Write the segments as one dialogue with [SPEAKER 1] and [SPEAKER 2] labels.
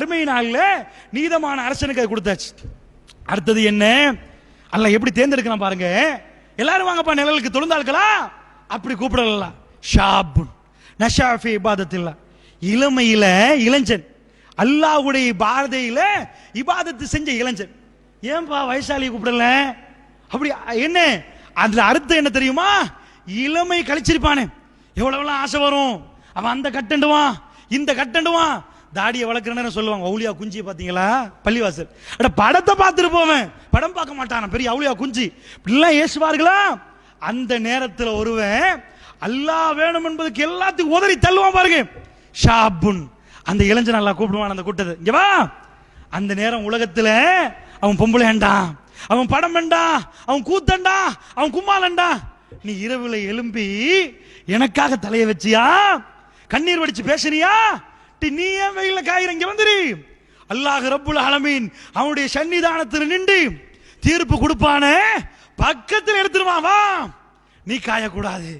[SPEAKER 1] மறுமை நாள்ல நீதமான அரசனுக்கு அது கொடுத்தாச்சு. அடுத்தது என்ன, அல்லாஹ் எப்படி தேர்ந்தெடுக்கலாம் பாருங்க. எல்லாரும் வாங்கப்பா நிழலுக்கு தொழுந்தாள்களா, அப்படி கூப்பிடலாம். ஷாபுன் நஷா ஃபீ இபாதத்தில்லா, இளமையில இளைஞன், அல்லாஹ்வுடைய பாரதையில இபாதத்து செஞ்ச இளைஞன். ஏன்பா வயசாலியை கூப்பிடல? அப்படி என்ன அதுல அர்த்தம் என்ன தெரியுமா? இளமை கழிச்சிருப்பானே, எவ்வளவுலாம் ஆசை வரும், அவன் அந்த கட்டண்டுவான் இந்த கட்டண்டுவான். தாடியை வளர்க்குறேன்னு சொல்லுவாங்க. அவுலியா குஞ்சி பாத்தீங்களா பள்ளிவாசல், அட படத்தை பார்த்துட்டு போவேன், படம் பார்க்க மாட்டான பெரிய அவுலியா குஞ்சி இப்படிலாம் ஏசுவார்களா? அந்த நேரத்தில் ஒருவன் அல்லாஹ் வேணும் என்பதுக்கு எல்லாத்துக்கும் உதறி தள்ளுவான் பாருங்க. ஷாபுன், அந்த இளைஞன் அல்லாஹ் கூப்பிடுவான் அந்த கூட்டத்தை, இங்க வா. அந்த நேரம் உலகத்துல அவன் பொம்பளை வேண்டாம், அவன் படம் வேண்டாம், அவன் கூத்தண்டா, அவன் கும்மாலண்டா. நீ இரவுல எழும்பி எனக்காக தலைய வச்சியா, கண்ணீர் வடிச்சு பேசுறியா, நீ ஏன் வெயில காயிற, இங்க வந்துரு. அல்லாஹ் ரப்புல் ஆலமீன் அவனுடைய சன்னிதானத்தில் நின்று தீர்ப்பு கொடுப்பானே, பக்கத்தில் எடுத்துருவான். வா, நீ காயக்கூடாது.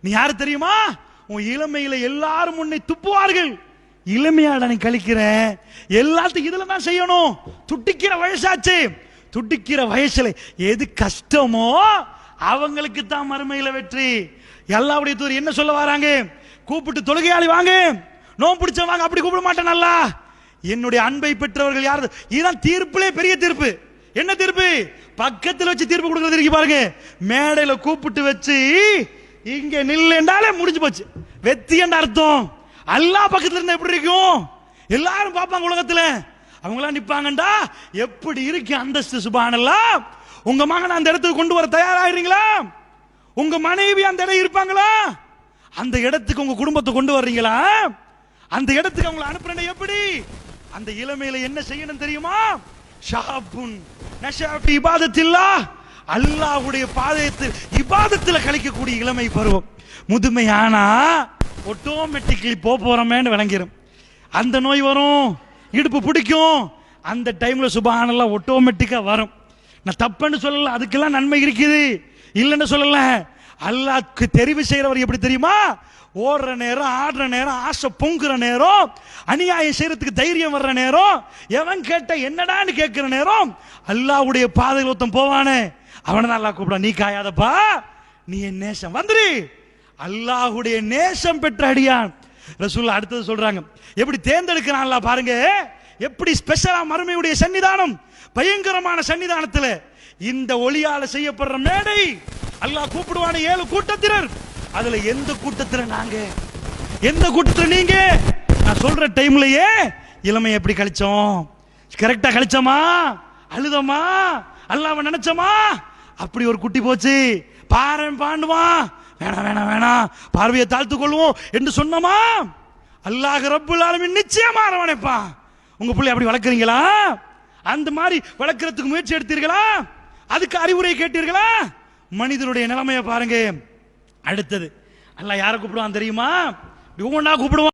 [SPEAKER 1] நீ யாரு தெரியுமா? உன் இளமையில எல்லாரும் உன்னை துப்புவார்கள். இளமையாட நீ கழிக்கிற எல்லாத்துக்கும் இதுல தான் செய்யணும். துட்டிக்கிற வயசாச்சு, துட்டிக்கிற வயசுல எது கஷ்டமோ அவங்களுக்கு தான் மறுமையில வெற்றி. எல்லாவுடைய தூர் என்ன சொல்ல வராங்க? கூப்பிட்டு தொழுகையாளி வாங்க, நோம்பு பிடிச்ச வாங்க, அப்படி கூப்பிட மாட்டேன். நல்லா என்னுடைய அன்பை பெற்றவர்கள் யாரு? இதுதான் தீர்ப்பிலே பெரிய தீர்ப்பு. என்ன தீர்ப்பு? பக்கத்தில் வச்சு தீர்ப்பு கொடுக்கறது இருக்கு பாருங்க. மேடையில கூப்பிட்டு வச்சு இங்க நில்லு என்றாலே முடிஞ்சு போச்சு, வெத்தி என்ற அர்த்தம். அல்லாஹ் பக்கத்துல இருந்தா எப்படி இருக்கும்? எல்லாரும் பார்ப்பாங்க உலகத்துல, அவங்களாம் நிப்பாங்கண்டா எப்படி இருக்கு அந்தஸ்து. சுப்ஹானல்லாஹ். உங்க மகன் அந்த இடத்துக்கு கொண்டு வர தயாராகிறீங்களா? உங்க மனைவி அந்த இடம் இருப்பாங்களா? அந்த இடத்துக்கு உங்க குடும்பத்தை கொண்டு வர்றீங்களா? அந்த இடத்துக்கு அவங்களை அனுப்புறேன். எப்படி? அந்த இளமையில என்ன செய்யணும் தெரியுமா? ஷாபுன் நஷா ஃபீ இபாதத்தில்லாஹ், அல்லாஹ்வுடைய பாதத்தில் இபாதத்தில் கழிக்கக்கூடிய இளமை பருவம். முதுமையானா ஆட்டோமேட்டிக்கலி போறோமேன்னு விளங்கிரும். அந்த நோய் வரும், இடுப்பு பிடிக்கும், அந்த டைம்ல சுப்ஹானல்லாஹ் ஆட்டோமேட்டிக்கா வரும். நான் தப்புன்னு சொல்லல, அதுக்கெல்லாம் நன்மை இருக்குது, இல்லைன்னு சொல்லல. அல்லாஹ்க்கு தெரிவு செய்யறவர் எப்படி தெரியுமா? ஓடுற நேரம், ஆடுற நேரம், ஆசை பொங்குற நேரம், அநியாயம் செய்யறதுக்கு தைரியம் வர்ற நேரம், எவன் கேட்ட என்னடான்னு கேட்கிற நேரம், அல்லாஹ்வுடைய பாதையில் ஒருத்தன் போவானே அவனை தான் அல்லாஹ் கூப்பிட. நீ காயாதப்பா, நீ என் நேசம் வந்துரு. அல்லாஹ்வுடைய நேசம் பெற்ற அடியான். ரசூலுல்லாஹ் அடுத்தது சொல்றாங்க, எப்படி தேர்ந்தெடுக்கிறான் அல்லாஹ் பாருங்க. எப்படி ஸ்பெஷலா மறுமையுடைய சன்னிதானம், பயங்கரமான சன்னிதானத்துல இந்த ஒளியால செய்யப்படுற மேடை அல்லாஹ் கூப்பிடுவான 7 கூட்டத்தினர். அதுல எந்த கூட்டத்துல நாங்க, எந்த கூட்டத்துல நீங்க? நான் சொல்ற டைம்லயே இளமை எப்படி கழிச்சோம்? கரெக்டா கழிச்சோமா? அழுதமா? அல்லாஹ்வை நினைச்சோமா? அப்படி ஒரு குட்டி போச்சு, பாரேன் பாண்டுவான், வேணாம் வேணாம் வேணாம், பார்வையை தாழ்த்துக் கொள்வோம் என்று சொன்னோமா? அல்லாஹ் ரப்புல் ஆலமீன் நிச்சயமா அரவணைப்பான். உங்க பிள்ளை அப்படி வளர்க்குறீங்களா? அந்த மாதிரி வளர்க்கறதுக்கு முயற்சி எடுத்தீர்களா? அதுக்கு அறிவுரை கேட்டீர்களா? மனிதனுடைய நிலைமையை பாருங்க. அடுத்தது அல்லாஹ் யாரை கூப்பிடுவான் தெரியுமா? ஒவ்வொன்றா கூப்பிடுவான்.